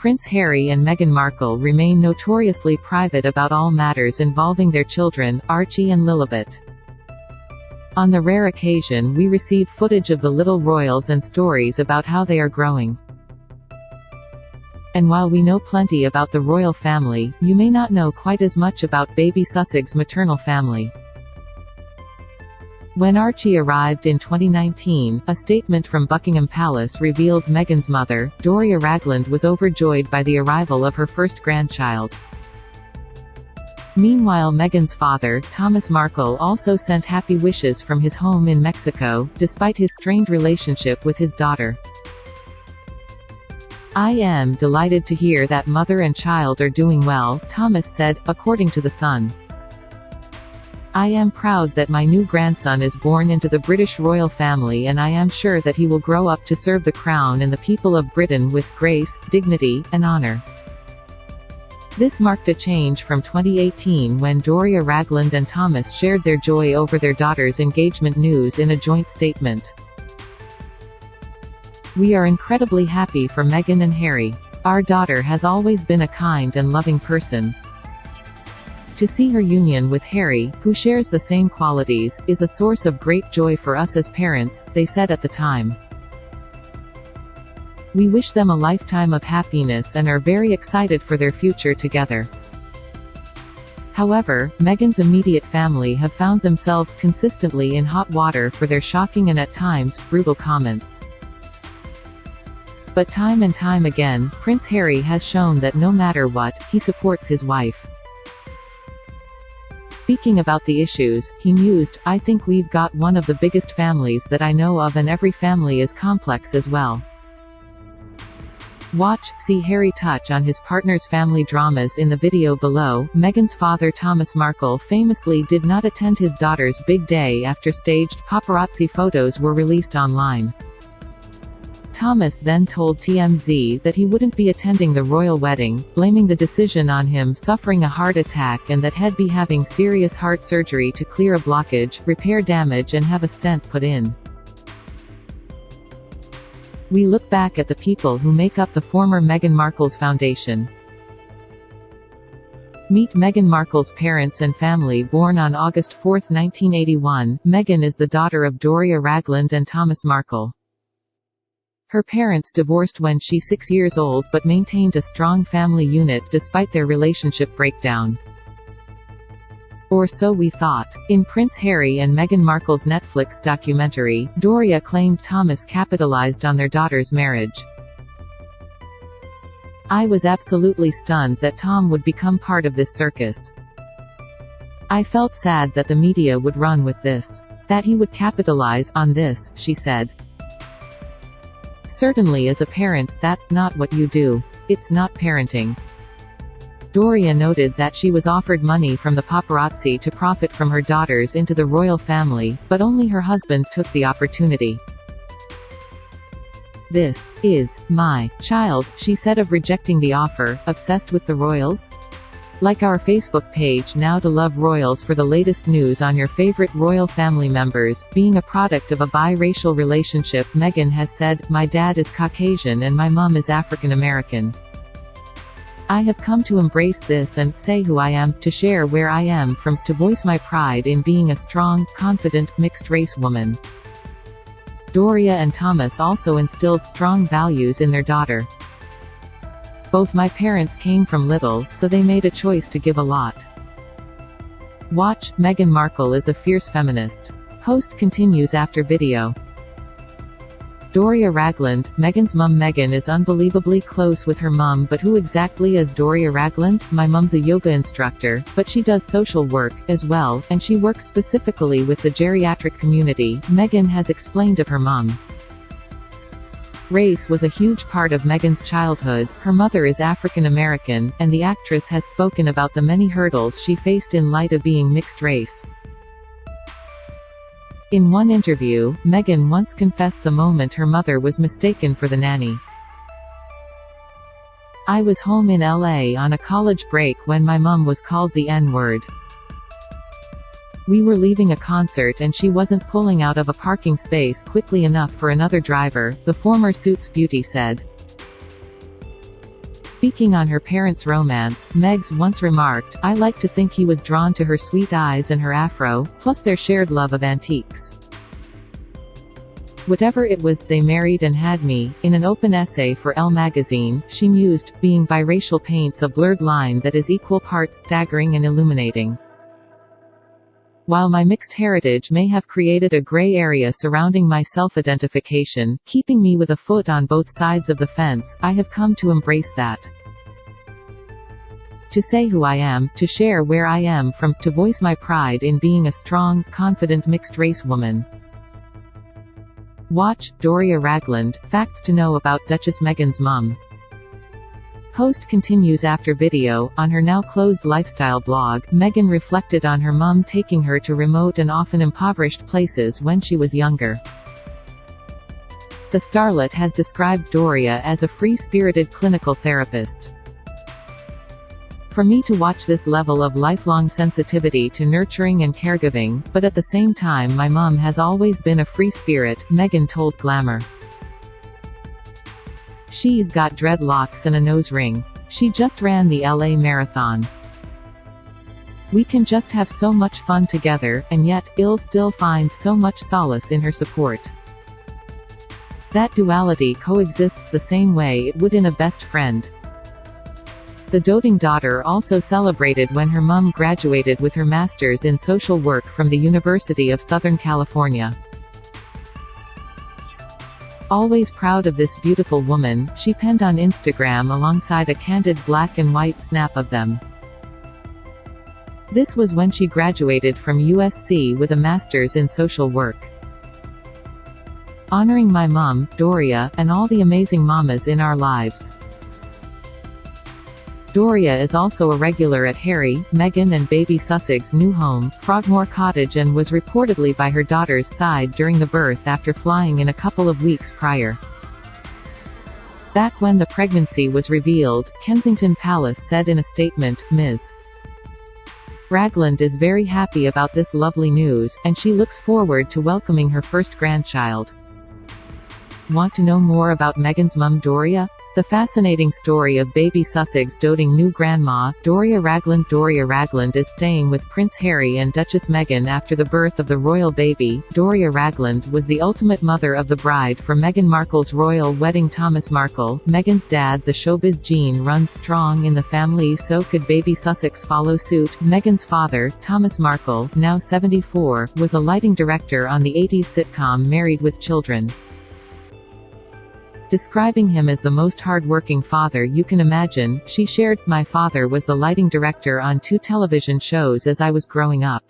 Prince Harry and Meghan Markle remain notoriously private about all matters involving their children, Archie and Lilibet. On the rare occasion we receive footage of the little royals and stories about how they are growing. And while we know plenty about the royal family, you may not know quite as much about Baby Sussex's maternal family. When Archie arrived in 2019, a statement from Buckingham Palace revealed Meghan's mother, Doria Ragland, was overjoyed by the arrival of her first grandchild. Meanwhile, Meghan's father, Thomas Markle, also sent happy wishes from his home in Mexico, despite his strained relationship with his daughter. "I am delighted to hear that mother and child are doing well," Thomas said, according to The Sun. "I am proud that my new grandson is born into the British royal family, and I am sure that he will grow up to serve the crown and the people of Britain with grace, dignity, and honor." This marked a change from 2018 when Doria Ragland and Thomas shared their joy over their daughter's engagement news in a joint statement. "We are incredibly happy for Meghan and Harry. Our daughter has always been a kind and loving person. To see her union with Harry, who shares the same qualities, is a source of great joy for us as parents," they said at the time. "We wish them a lifetime of happiness and are very excited for their future together." However, Meghan's immediate family have found themselves consistently in hot water for their shocking and at times, brutal comments. But time and time again, Prince Harry has shown that no matter what, he supports his wife. Speaking about the issues, he mused, "I think we've got one of the biggest families that I know of, and every family is complex as well." See Harry touch on his partner's family dramas in the video below. Meghan's father Thomas Markle famously did not attend his daughter's big day after staged paparazzi photos were released online. Thomas then told TMZ that he wouldn't be attending the royal wedding, blaming the decision on him suffering a heart attack and that he'd be having serious heart surgery to clear a blockage, repair damage and have a stent put in. "We look back at the people who make up the former Meghan Markle's foundation. Meet Meghan Markle's parents and family. Born on August 4, 1981, Meghan is the daughter of Doria Ragland and Thomas Markle. Her parents divorced when she was 6 years old but maintained a strong family unit despite their relationship breakdown. Or so we thought." In Prince Harry and Meghan Markle's Netflix documentary, Doria claimed Thomas capitalized on their daughter's marriage. "I was absolutely stunned that Tom would become part of this circus. I felt sad that the media would run with this. That he would capitalize on this," she said. "Certainly as a parent, that's not what you do. It's not parenting." Doria noted that she was offered money from the paparazzi to profit from her daughters into the royal family, but only her husband took the opportunity. "This is my child," she said of rejecting the offer. "Obsessed with the royals? Like our Facebook page now to love royals for the latest news on your favorite royal family members." Being a product of a biracial relationship, Meghan has said, "My dad is Caucasian and my mom is African American. I have come to embrace this and say who I am, to share where I am from, to voice my pride in being a strong, confident, mixed-race woman." Doria and Thomas also instilled strong values in their daughter. "Both my parents came from little, so they made a choice to give a lot." Meghan Markle is a fierce feminist. Post continues after video. Doria Ragland, Meghan's mum. Meghan is unbelievably close with her mum. But who exactly is Doria Ragland? "My mum's a yoga instructor, but she does social work, as well, and she works specifically with the geriatric community," Meghan has explained of her mum. Race was a huge part of Meghan's childhood. Her mother is African American, and the actress has spoken about the many hurdles she faced in light of being mixed race. In one interview, Meghan once confessed the moment her mother was mistaken for the nanny. "I was home in LA on a college break when my mum was called the N-word. We were leaving a concert and she wasn't pulling out of a parking space quickly enough for another driver," the former Suits beauty said. Speaking on her parents' romance, Meg's once remarked, "I like to think he was drawn to her sweet eyes and her afro, plus their shared love of antiques. Whatever it was, they married and had me." In an open essay for Elle magazine, she mused, "Being biracial paints a blurred line that is equal parts staggering and illuminating. While my mixed heritage may have created a gray area surrounding my self-identification, keeping me with a foot on both sides of the fence, I have come to embrace that. To say who I am, to share where I am from, to voice my pride in being a strong, confident mixed-race woman." Watch, Doria Ragland, facts to know about Duchess Meghan's mum. Post continues after video. On her now closed lifestyle blog, Meghan reflected on her mum taking her to remote and often impoverished places when she was younger. The starlet has described Doria as a free-spirited clinical therapist. "For me to watch this level of lifelong sensitivity to nurturing and caregiving, but at the same time my mum has always been a free spirit," Meghan told Glamour. "She's got dreadlocks and a nose ring. She just ran the LA Marathon. We can just have so much fun together, and yet, I'll still find so much solace in her support. That duality coexists the same way it would in a best friend." The doting daughter also celebrated when her mum graduated with her master's in social work from the University of Southern California. "Always proud of this beautiful woman," she penned on Instagram alongside a candid black and white snap of them. This was when she graduated from USC with a master's in social work. "Honoring my mum, Doria, and all the amazing mamas in our lives." Doria is also a regular at Harry, Meghan and Baby Sussex's new home, Frogmore Cottage, and was reportedly by her daughter's side during the birth after flying in a couple of weeks prior. Back when the pregnancy was revealed, Kensington Palace said in a statement, "Ms. Ragland is very happy about this lovely news, and she looks forward to welcoming her first grandchild." Want to know more about Meghan's mum Doria? The fascinating story of Baby Sussex doting new grandma, Doria Ragland. Doria Ragland is staying with Prince Harry and Duchess Meghan after the birth of the royal baby. Doria Ragland was the ultimate mother of the bride for Meghan Markle's royal wedding. Thomas Markle, Meghan's dad. The showbiz gene runs strong in the family, so could Baby Sussex follow suit. Meghan's father, Thomas Markle, now 74, was a lighting director on the 80s sitcom Married with Children. Describing him as the most hard-working father you can imagine, she shared, "My father was the lighting director on 2 television shows as I was growing up.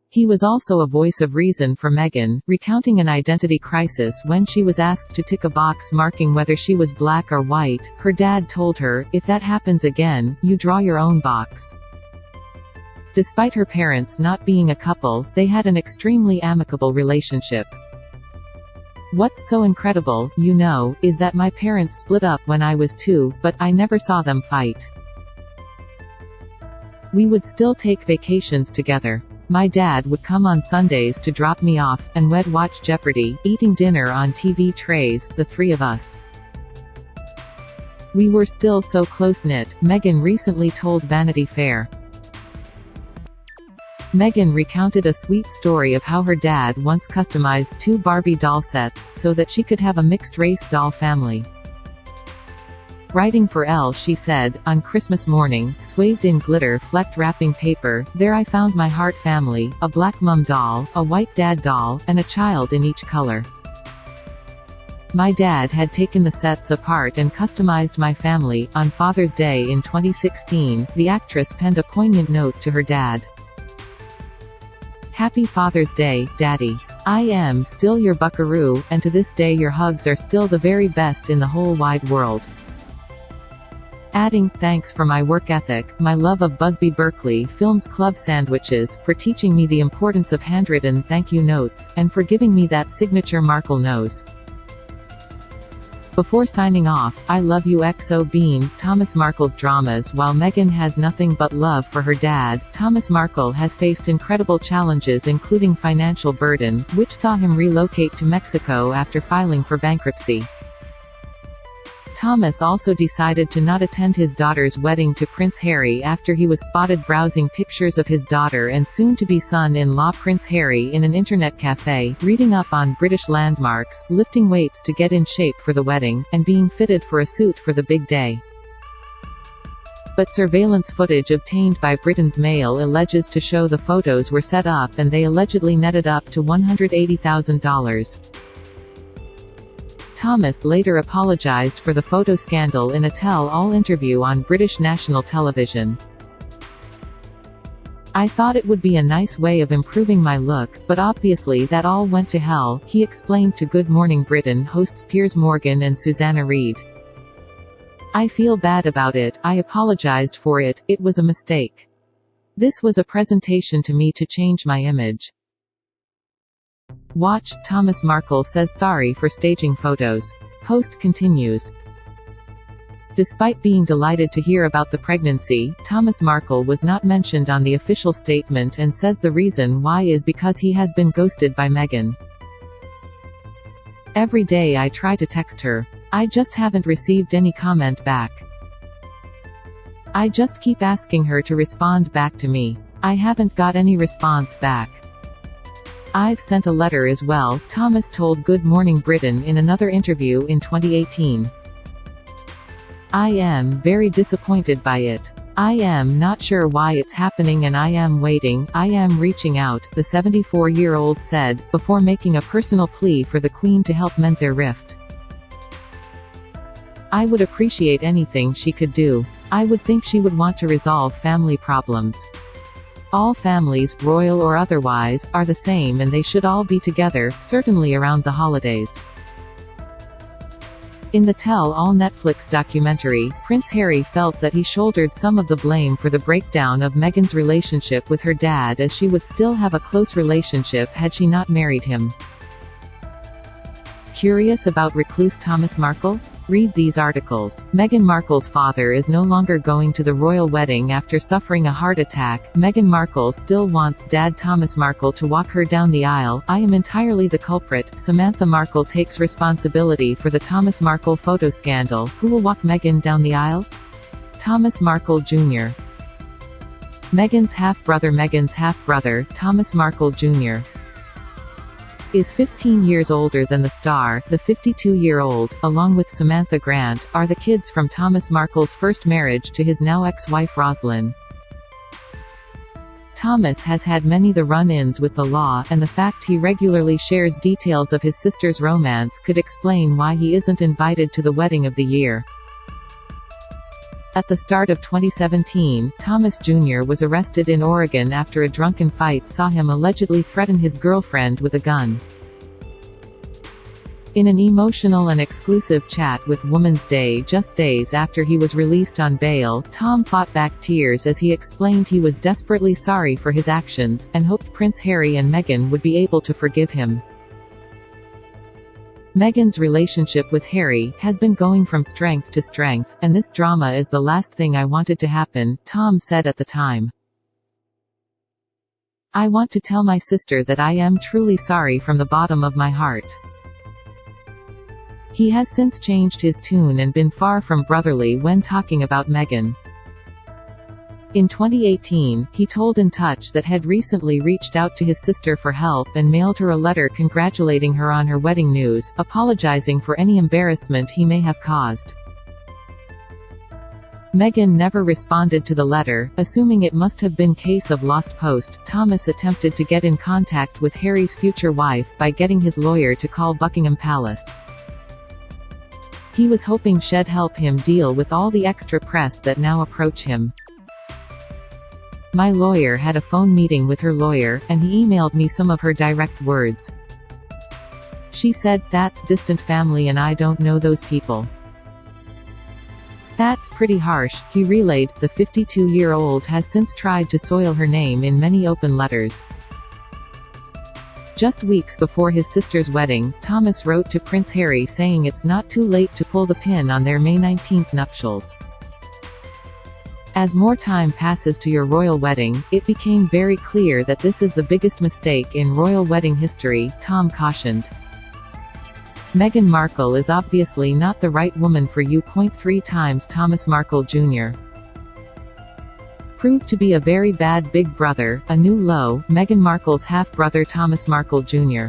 He was also a voice of reason for Meghan, recounting an identity crisis when she was asked to tick a box marking whether she was black or white. Her dad told her, 'If that happens again, you draw your own box.'" Despite her parents not being a couple, they had an extremely amicable relationship. "What's so incredible, you know, is that my parents split up when I was 2, but I never saw them fight. We would still take vacations together. My dad would come on Sundays to drop me off, and we'd watch Jeopardy, eating dinner on TV trays, the 3 of us. We were still so close-knit," Meghan recently told Vanity Fair. Meghan recounted a sweet story of how her dad once customized 2 Barbie doll sets, so that she could have a mixed-race doll family. Writing for Elle, she said, "On Christmas morning, swathed in glitter-flecked wrapping paper, there I found my heart family, a black mum doll, a white dad doll, and a child in each color. My dad had taken the sets apart and customized my family." On Father's Day in 2016, the actress penned a poignant note to her dad. "Happy Father's Day, Daddy. I am still your buckaroo, and to this day your hugs are still the very best in the whole wide world." Adding, "Thanks for my work ethic, my love of Busby Berkeley Films Club sandwiches, for teaching me the importance of handwritten thank you notes, and for giving me that signature Markle nose. Before signing off, I love you XO Bean." Thomas Markle's dramas. While Meghan has nothing but love for her dad, Thomas Markle has faced incredible challenges, including financial burden, which saw him relocate to Mexico after filing for bankruptcy. Thomas also decided to not attend his daughter's wedding to Prince Harry after he was spotted browsing pictures of his daughter and soon-to-be son-in-law Prince Harry in an internet cafe, reading up on British landmarks, lifting weights to get in shape for the wedding, and being fitted for a suit for the big day. But surveillance footage obtained by Britain's Mail alleges to show the photos were set up and they allegedly netted up to $180,000. Thomas later apologized for the photo scandal in a tell-all interview on British national television. "I thought it would be a nice way of improving my look, but obviously that all went to hell," he explained to Good Morning Britain hosts Piers Morgan and Susanna Reid. "I feel bad about it, I apologized for it, it was a mistake. This was a presentation to me to change my image." Watch, Thomas Markle says sorry for staging photos. Post continues. Despite being delighted to hear about the pregnancy, Thomas Markle was not mentioned on the official statement and says the reason why is because he has been ghosted by Meghan. "Every day I try to text her. I just haven't received any comment back. I just keep asking her to respond back to me. I haven't got any response back. I've sent a letter as well," Thomas told Good Morning Britain in another interview in 2018. "I am very disappointed by it. I am not sure why it's happening and I am waiting, I am reaching out," the 74-year-old said, before making a personal plea for the Queen to help mend their rift. "I would appreciate anything she could do. I would think she would want to resolve family problems. All families, royal or otherwise, are the same and they should all be together, certainly around the holidays." In the tell-all Netflix documentary, Prince Harry felt that he shouldered some of the blame for the breakdown of Meghan's relationship with her dad, as she would still have a close relationship had she not married him. Curious about recluse Thomas Markle? Read these articles. Meghan Markle's father is no longer going to the royal wedding after suffering a heart attack. Meghan Markle still wants dad Thomas Markle to walk her down the aisle. "I am entirely the culprit." Samantha Markle takes responsibility for the Thomas Markle photo scandal. Who will walk Meghan down the aisle? Thomas Markle Jr. Meghan's half-brother, Thomas Markle Jr. is 15 years older than the star. The 52-year-old, along with Samantha Grant, are the kids from Thomas Markle's first marriage to his now ex-wife Roslyn. Thomas has had many the run-ins with the law, and the fact he regularly shares details of his sister's romance could explain why he isn't invited to the wedding of the year. At the start of 2017, Thomas Jr. was arrested in Oregon after a drunken fight saw him allegedly threaten his girlfriend with a gun. In an emotional and exclusive chat with Woman's Day just days after he was released on bail, Tom fought back tears as he explained he was desperately sorry for his actions, and hoped Prince Harry and Meghan would be able to forgive him. Meghan's relationship with Harry has been going from strength to strength, and this drama is the last thing I wanted to happen, Tom said at the time. "I want to tell my sister that I am truly sorry from the bottom of my heart." He has since changed his tune and been far from brotherly when talking about Meghan. In 2018, he told In Touch that had recently reached out to his sister for help and mailed her a letter congratulating her on her wedding news, apologizing for any embarrassment he may have caused. Meghan never responded to the letter, assuming it must have been case of lost post. Thomas attempted to get in contact with Harry's future wife by getting his lawyer to call Buckingham Palace. He was hoping she'd help him deal with all the extra press that now approach him. "My lawyer had a phone meeting with her lawyer, and he emailed me some of her direct words. She said, 'That's distant family and I don't know those people.' That's pretty harsh," he relayed. The 52-year-old has since tried to soil her name in many open letters. Just weeks before his sister's wedding, Thomas wrote to Prince Harry saying it's not too late to pull the pin on their May 19 nuptials. "As more time passes to your royal wedding, it became very clear that this is the biggest mistake in royal wedding history," Tom cautioned. Meghan Markle is obviously not the right woman for you. 3 times Thomas Markle Jr. proved to be a very bad big brother, a new low. Meghan Markle's half-brother Thomas Markle Jr.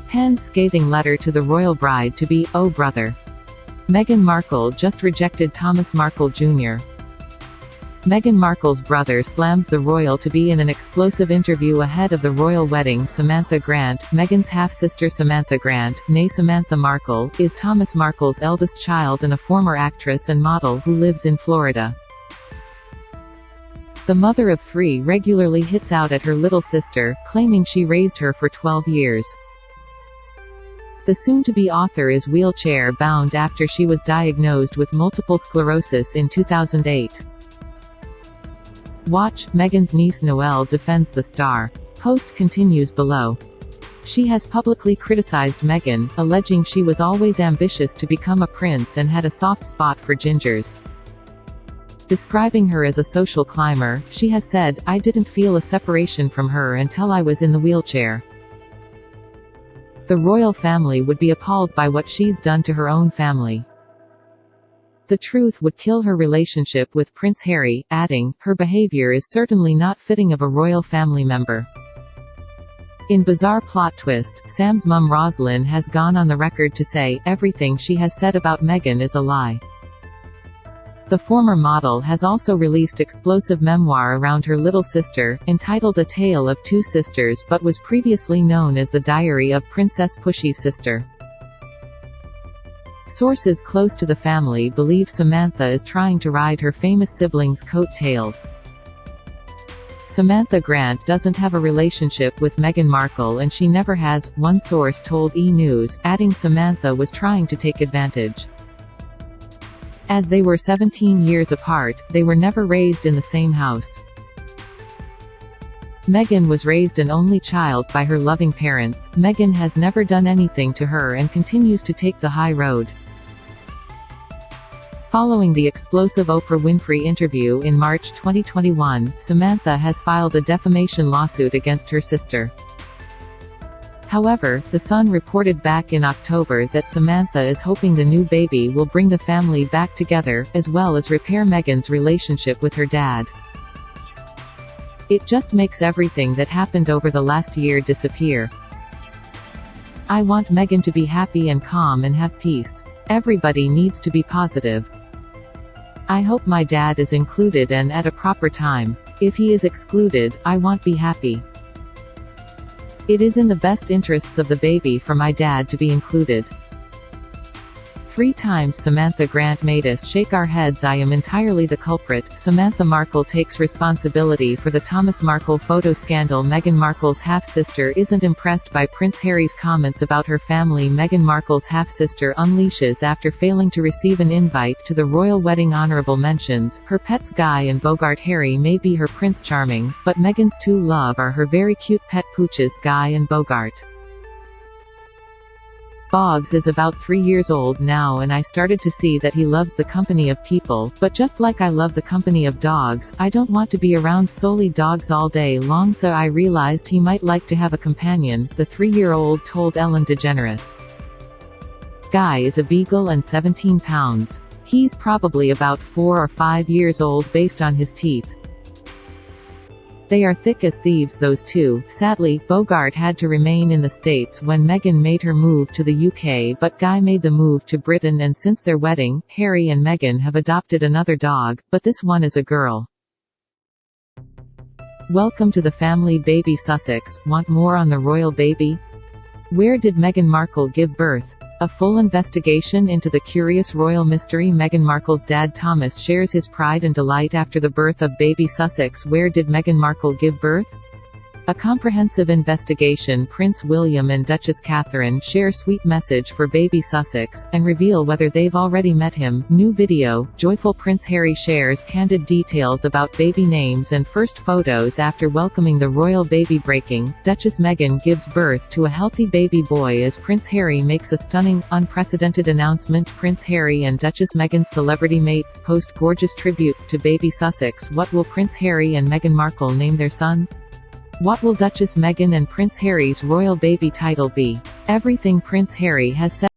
penned scathing letter to the royal bride-to-be, "Oh brother." Meghan Markle just rejected Thomas Markle Jr. Meghan Markle's brother slams the royal-to-be in an explosive interview ahead of the royal wedding. Samantha Grant, Meghan's half-sister. Samantha Grant, née Samantha Markle, is Thomas Markle's eldest child and a former actress and model who lives in Florida. The mother of 3 regularly hits out at her little sister, claiming she raised her for 12 years. The soon-to-be author is wheelchair-bound after she was diagnosed with multiple sclerosis in 2008. Watch, Meghan's niece Noelle defends the star. Post continues below. She has publicly criticized Meghan, alleging she was always ambitious to become a prince and had a soft spot for gingers. Describing her as a social climber, she has said, "I didn't feel a separation from her until I was in the wheelchair." The royal family would be appalled by what she's done to her own family. The truth would kill her relationship with Prince Harry, adding, "Her behavior is certainly not fitting of a royal family member." In bizarre plot twist, Sam's mum Roslyn has gone on the record to say, everything she has said about Meghan is a lie. The former model has also released explosive memoir around her little sister, entitled A Tale of Two Sisters, but was previously known as The Diary of Princess Pushy's Sister. Sources close to the family believe Samantha is trying to ride her famous siblings' coattails. Samantha Grant doesn't have a relationship with Meghan Markle and she never has, one source told E! News, adding Samantha was trying to take advantage. As they were 17 years apart, they were never raised in the same house. Meghan was raised an only child by her loving parents. Meghan has never done anything to her and continues to take the high road. Following the explosive Oprah Winfrey interview in March 2021, Samantha has filed a defamation lawsuit against her sister. However, The Sun reported back in October that Samantha is hoping the new baby will bring the family back together, as well as repair Meghan's relationship with her dad. It just makes everything that happened over the last year disappear. I want Meghan to be happy and calm and have peace. Everybody needs to be positive. I hope my dad is included and at a proper time. If he is excluded, I won't be happy. It is in the best interests of the baby for my dad to be included. 3 times Samantha Grant made us shake our heads. I am entirely the culprit. Samantha Markle takes responsibility for the Thomas Markle photo scandal. Meghan Markle's half-sister isn't impressed by Prince Harry's comments about her family. Meghan Markle's half-sister unleashes after failing to receive an invite to the royal wedding. Honorable mentions, her pets Guy and Bogart. Harry may be her Prince Charming, but Meghan's true love are her very cute pet pooches Guy and Bogart. Boggs is about 3 years old now and I started to see that he loves the company of people, but just like I love the company of dogs, I don't want to be around solely dogs all day long, so I realized he might like to have a companion, the 3-year-old told Ellen DeGeneres. Guy is a beagle and 17 pounds. He's probably about 4 or 5 years old based on his teeth. They are thick as thieves, those two. Sadly, Bogart had to remain in the States when Meghan made her move to the UK, but Guy made the move to Britain, and since their wedding, Harry and Meghan have adopted another dog, but this one is a girl. Welcome to the family. Baby Sussex, want more on the royal baby? Where did Meghan Markle give birth? A full investigation into the curious royal mystery. Meghan Markle's dad Thomas shares his pride and delight after the birth of baby Sussex. Where did Meghan Markle give birth? A comprehensive investigation. Prince William and Duchess Catherine share sweet message for baby Sussex, and reveal whether they've already met him. New video, joyful Prince Harry shares candid details about baby names and first photos after welcoming the royal baby. Breaking, Duchess Meghan gives birth to a healthy baby boy as Prince Harry makes a stunning, unprecedented announcement. Prince Harry and Duchess Meghan's celebrity mates post gorgeous tributes to baby Sussex. What will Prince Harry and Meghan Markle name their son? What will Duchess Meghan and Prince Harry's royal baby title be? Everything Prince Harry has said